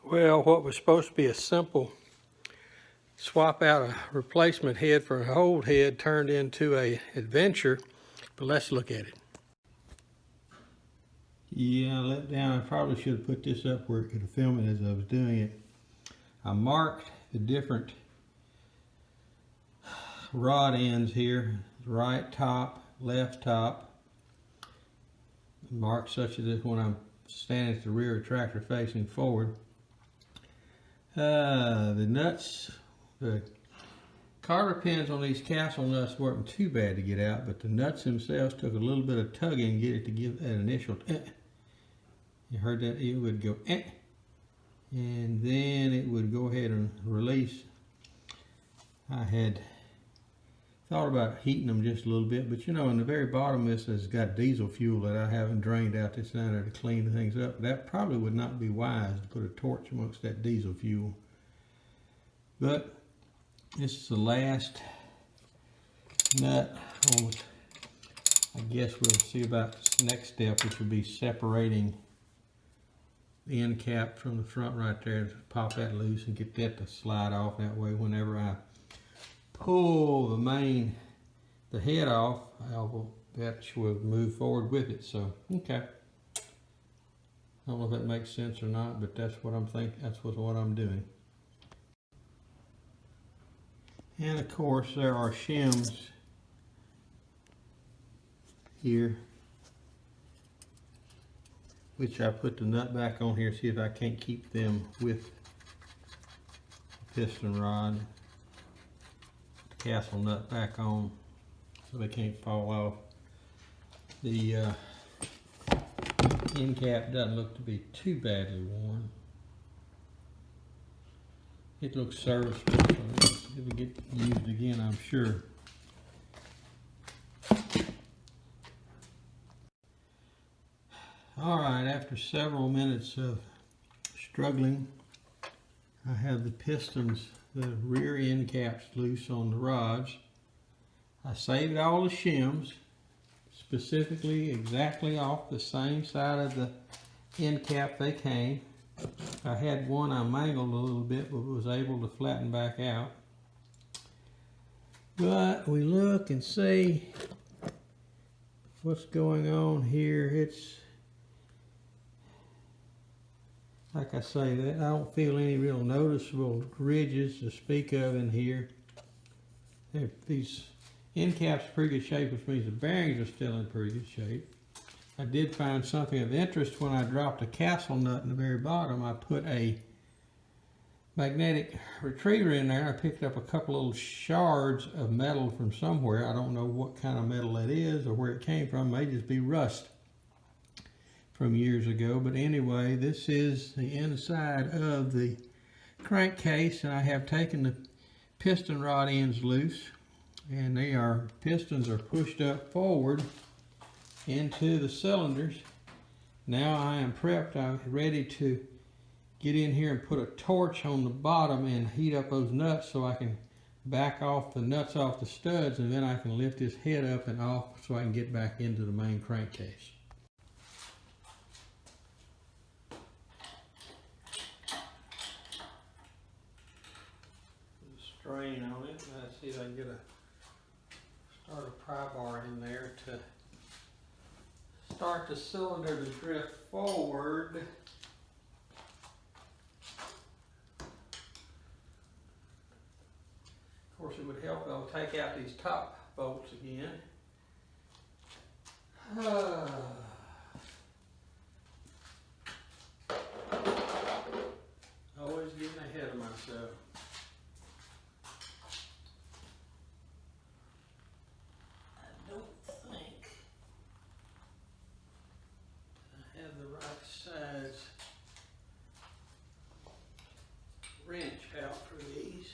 Well, what was supposed to be a simple swap out a replacement head for an old head turned into a adventure, but let's look at it. Yeah, I let down. I probably should have put this up where it could have filmed it as I was doing it. I marked the different rod ends here, right top, left top, marked such that when I'm standing at the rear of the tractor facing forward. The nuts, the cotter pins on these castle nuts weren't too bad to get out, but the nuts themselves took a little bit of tugging to get it to give that initial You heard that? It would go and then it would go ahead and release. I had thought about heating them just a little bit, but you know, in the very bottom of this has got diesel fuel that I haven't drained out this down there to clean things up. That probably would not be wise to put a torch amongst that diesel fuel. But this is the last nut on, I guess we'll see about this next step, which will be separating the end cap from the front right there. Pop that loose and get that to slide off. That way whenever I pull the head off, that should move forward with it. So, okay. I don't know if that makes sense or not, but that's what I'm thinking. That's what I'm doing. And of course, there are shims here, which I put the nut back on here, see if I can't keep them with the piston rod. The castle nut back on so they can't fall off. The end cap doesn't look to be too badly worn. It looks serviceable, so it'll get used again, I'm sure. All right, after several minutes of struggling, I have the pistons, the rear end caps loose on the rods. I saved all the shims, specifically exactly off the same side of the end cap they came. I had one I mangled a little bit, but was able to flatten back out. But we look and see what's going on here. It's like I say, that I don't feel any real noticeable ridges to speak of in here. These end caps are pretty good shape, which means the bearings are still in pretty good shape. I did find something of interest when I dropped a castle nut in the very bottom. I put a magnetic retriever in there. I picked up a couple little shards of metal from somewhere. I don't know what kind of metal that is or where it came from. It may just be rust from years ago. But anyway, this is the inside of the crankcase, and I have taken the piston rod ends loose, and pistons are pushed up forward into the cylinders. Now I am prepped. I'm ready to get in here and put a torch on the bottom and heat up those nuts so I can back off the nuts off the studs, and then I can lift this head up and off so I can get back into the main crankcase. Strain on it. Let's see if I can start a pry bar in there to start the cylinder to drift forward. Of course, it would help. I'll take out these top bolts again. Always getting ahead of myself. I don't think I have the right size wrench out for these.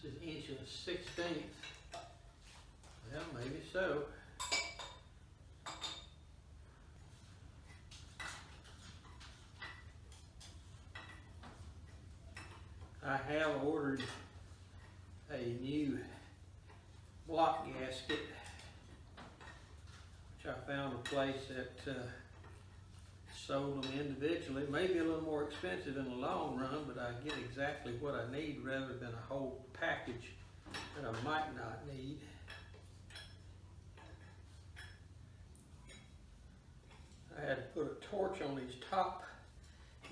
This is 1 1/16. Well, maybe so. I have ordered a new block gasket, which I found a place at sold them individually. Maybe a little more expensive in the long run, but I get exactly what I need rather than a whole package that I might not need. I had to put a torch on these top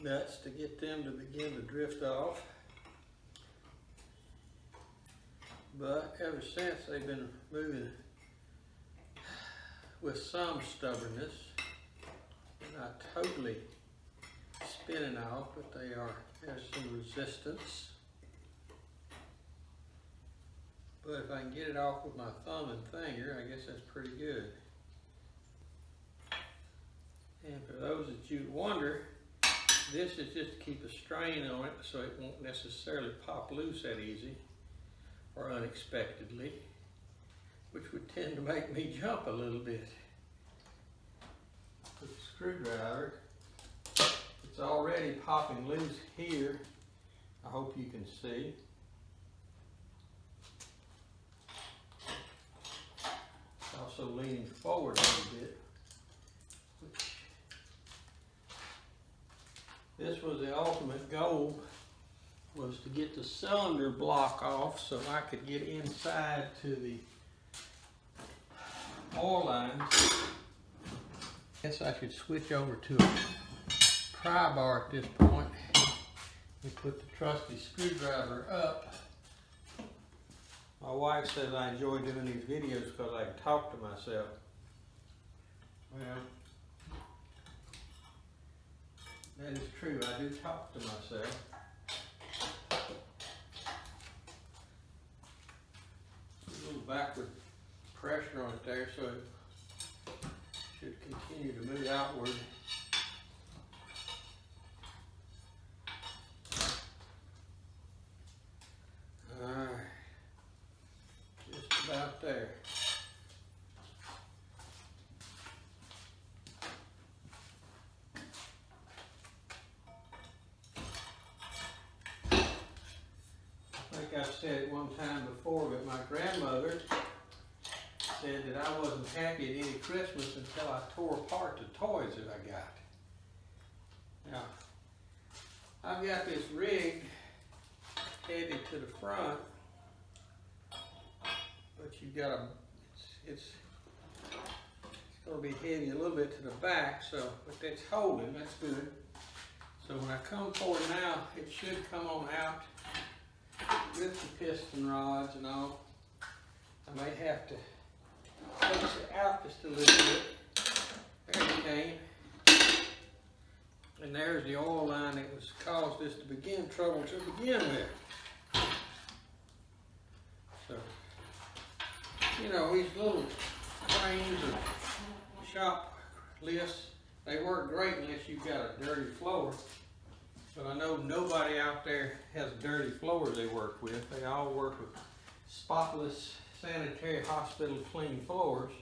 nuts to get them to begin to drift off. But ever since, they've been moving with some stubbornness. They're not totally spinning off, but there's some resistance. But if I can get it off with my thumb and finger, I guess that's pretty good. And for those that you wonder, this is just to keep a strain on it so it won't necessarily pop loose that easy or unexpectedly, which would tend to make me jump a little bit. With the screwdriver, it's already popping loose here. I hope you can see. It's also leaning forward a little bit. This was the ultimate goal, was to get the cylinder block off so I could get inside to the oil lines. Guess I should switch over to a pry bar at this point. We put the trusty screwdriver up. My wife says I enjoy doing these videos because I can talk to myself. Well, that is true, I do talk to myself. A little backward pressure on it there, so it should continue to move outward. Alright, just about there. I've said it one time before, but my grandmother said that I wasn't happy at any Christmas until I tore apart the toys that I got. Now, I've got this rig heavy to the front, but you've got it's going to be heavy a little bit to the back, so, but that's holding, that's good. So when I come for it now, it should come on out with the piston rods and all. I may have to push it out just a little bit. There it came. And there's the oil line that was caused this to begin trouble to begin with. So, you know, these little cranes or shop lifts, they work great unless you've got a dirty floor. But I know nobody out there has dirty floors they work with. They all work with spotless, sanitary, hospital clean floors.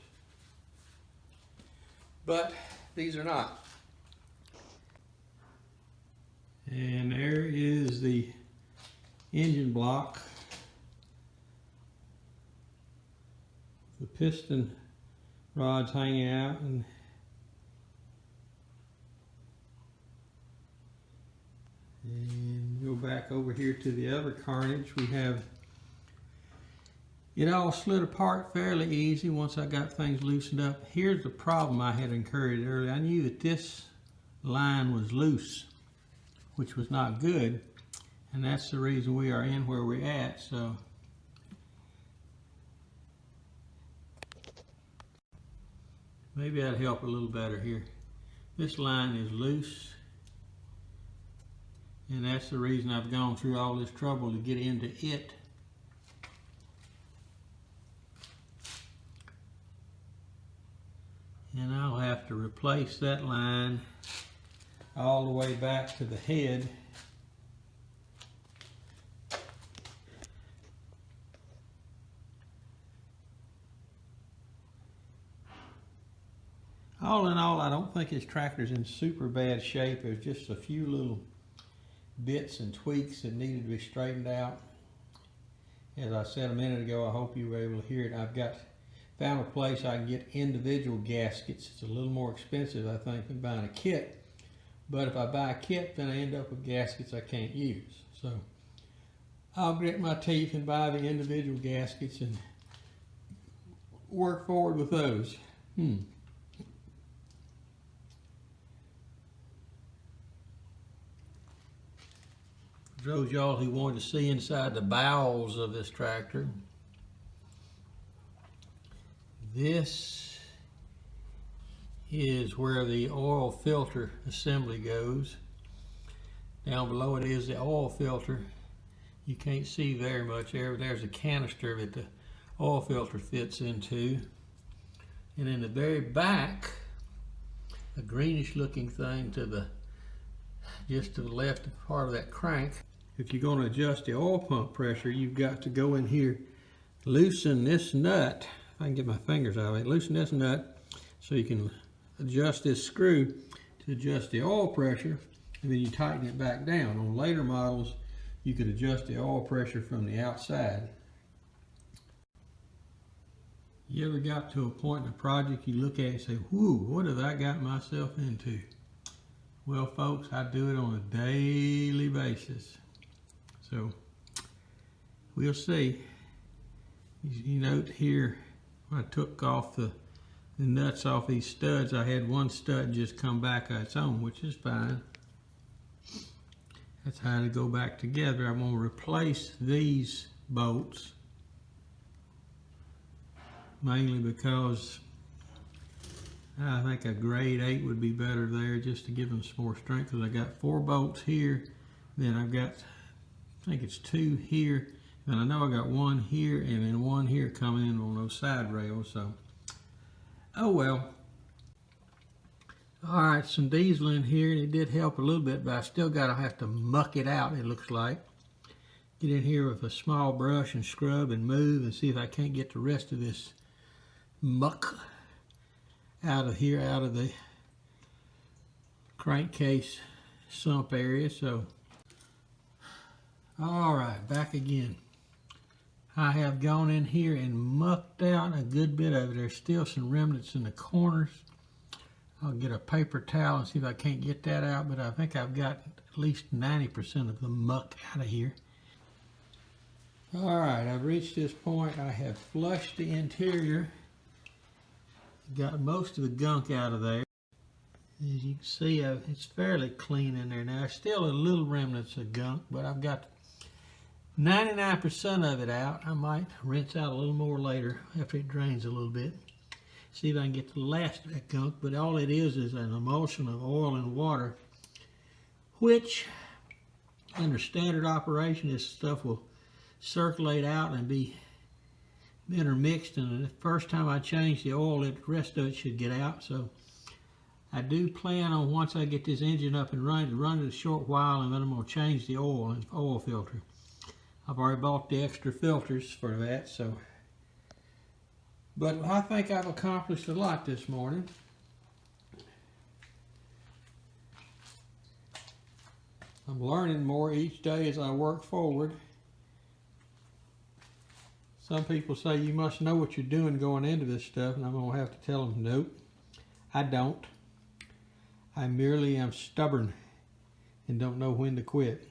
But these are not. And there is the engine block. The piston rods hanging out, and go back over here to the other carnage. We have it all slid apart fairly easy once I got things loosened up. Here's the problem I had incurred earlier. I knew that this line was loose, which was not good, and that's the reason we are in where we're at. So maybe that'll help a little better here. This line is loose, and that's the reason I've gone through all this trouble to get into it. And I'll have to replace that line all the way back to the head. All in all, I don't think this tractor's in super bad shape. There's just a few little bits and tweaks that needed to be straightened out. As I said a minute ago, I hope you were able to hear it. Found a place I can get individual gaskets. It's a little more expensive, I think, than buying a kit. But if I buy a kit, then I end up with gaskets I can't use. So I'll grit my teeth and buy the individual gaskets and work forward with those. For those y'all who wanted to see inside the bowels of this tractor, this is where the oil filter assembly goes. Down below it is the oil filter. You can't see very much there. There's a canister that the oil filter fits into. And in the very back, a greenish looking thing to the just to the left part of that crank. If you're going to adjust the oil pump pressure, you've got to go in here, loosen this nut. If I can get my fingers out of it, loosen this nut so you can adjust this screw to adjust the oil pressure, and then you tighten it back down. On later models, you could adjust the oil pressure from the outside. You ever got to a point in a project you look at it and say, whoo, what have I got myself into? Well, folks, I do it on a daily basis. So, we'll see. You note here, when I took off the nuts off these studs, I had one stud just come back on its own, which is fine. That's how to go back together. I'm going to replace these bolts, mainly because I think a grade 8 would be better there, just to give them some more strength, because I got 4 bolts here, then I've got, I think it's 2 here, and I know I got 1 here and then 1 here coming in on those side rails, so oh well. Alright, some diesel in here, and it did help a little bit, but I still gotta have to muck it out, it looks like. Get in here with a small brush and scrub and move and see if I can't get the rest of this muck out of here, out of the crankcase sump area. So, alright, back again. I have gone in here and mucked out a good bit of it. There's still some remnants in the corners. I'll get a paper towel and see if I can't get that out, but I think I've got at least 90% of the muck out of here. Alright, I've reached this point. I have flushed the interior. Got most of the gunk out of there. As you can see, it's fairly clean in there now. There's still a little remnants of gunk, but I've got 99% of it out. I might rinse out a little more later after it drains a little bit. See if I can get the last of that gunk, but all it is an emulsion of oil and water, which under standard operation, this stuff will circulate out and be intermixed, and the first time I change the oil, the rest of it should get out. So I do plan on, once I get this engine up and running, to run it a short while, and then I'm going to change the oil and oil filter. I've already bought the extra filters for that, so. But I think I've accomplished a lot this morning. I'm learning more each day as I work forward. Some people say you must know what you're doing going into this stuff, and I'm going to have to tell them, nope, I don't. I merely am stubborn and don't know when to quit.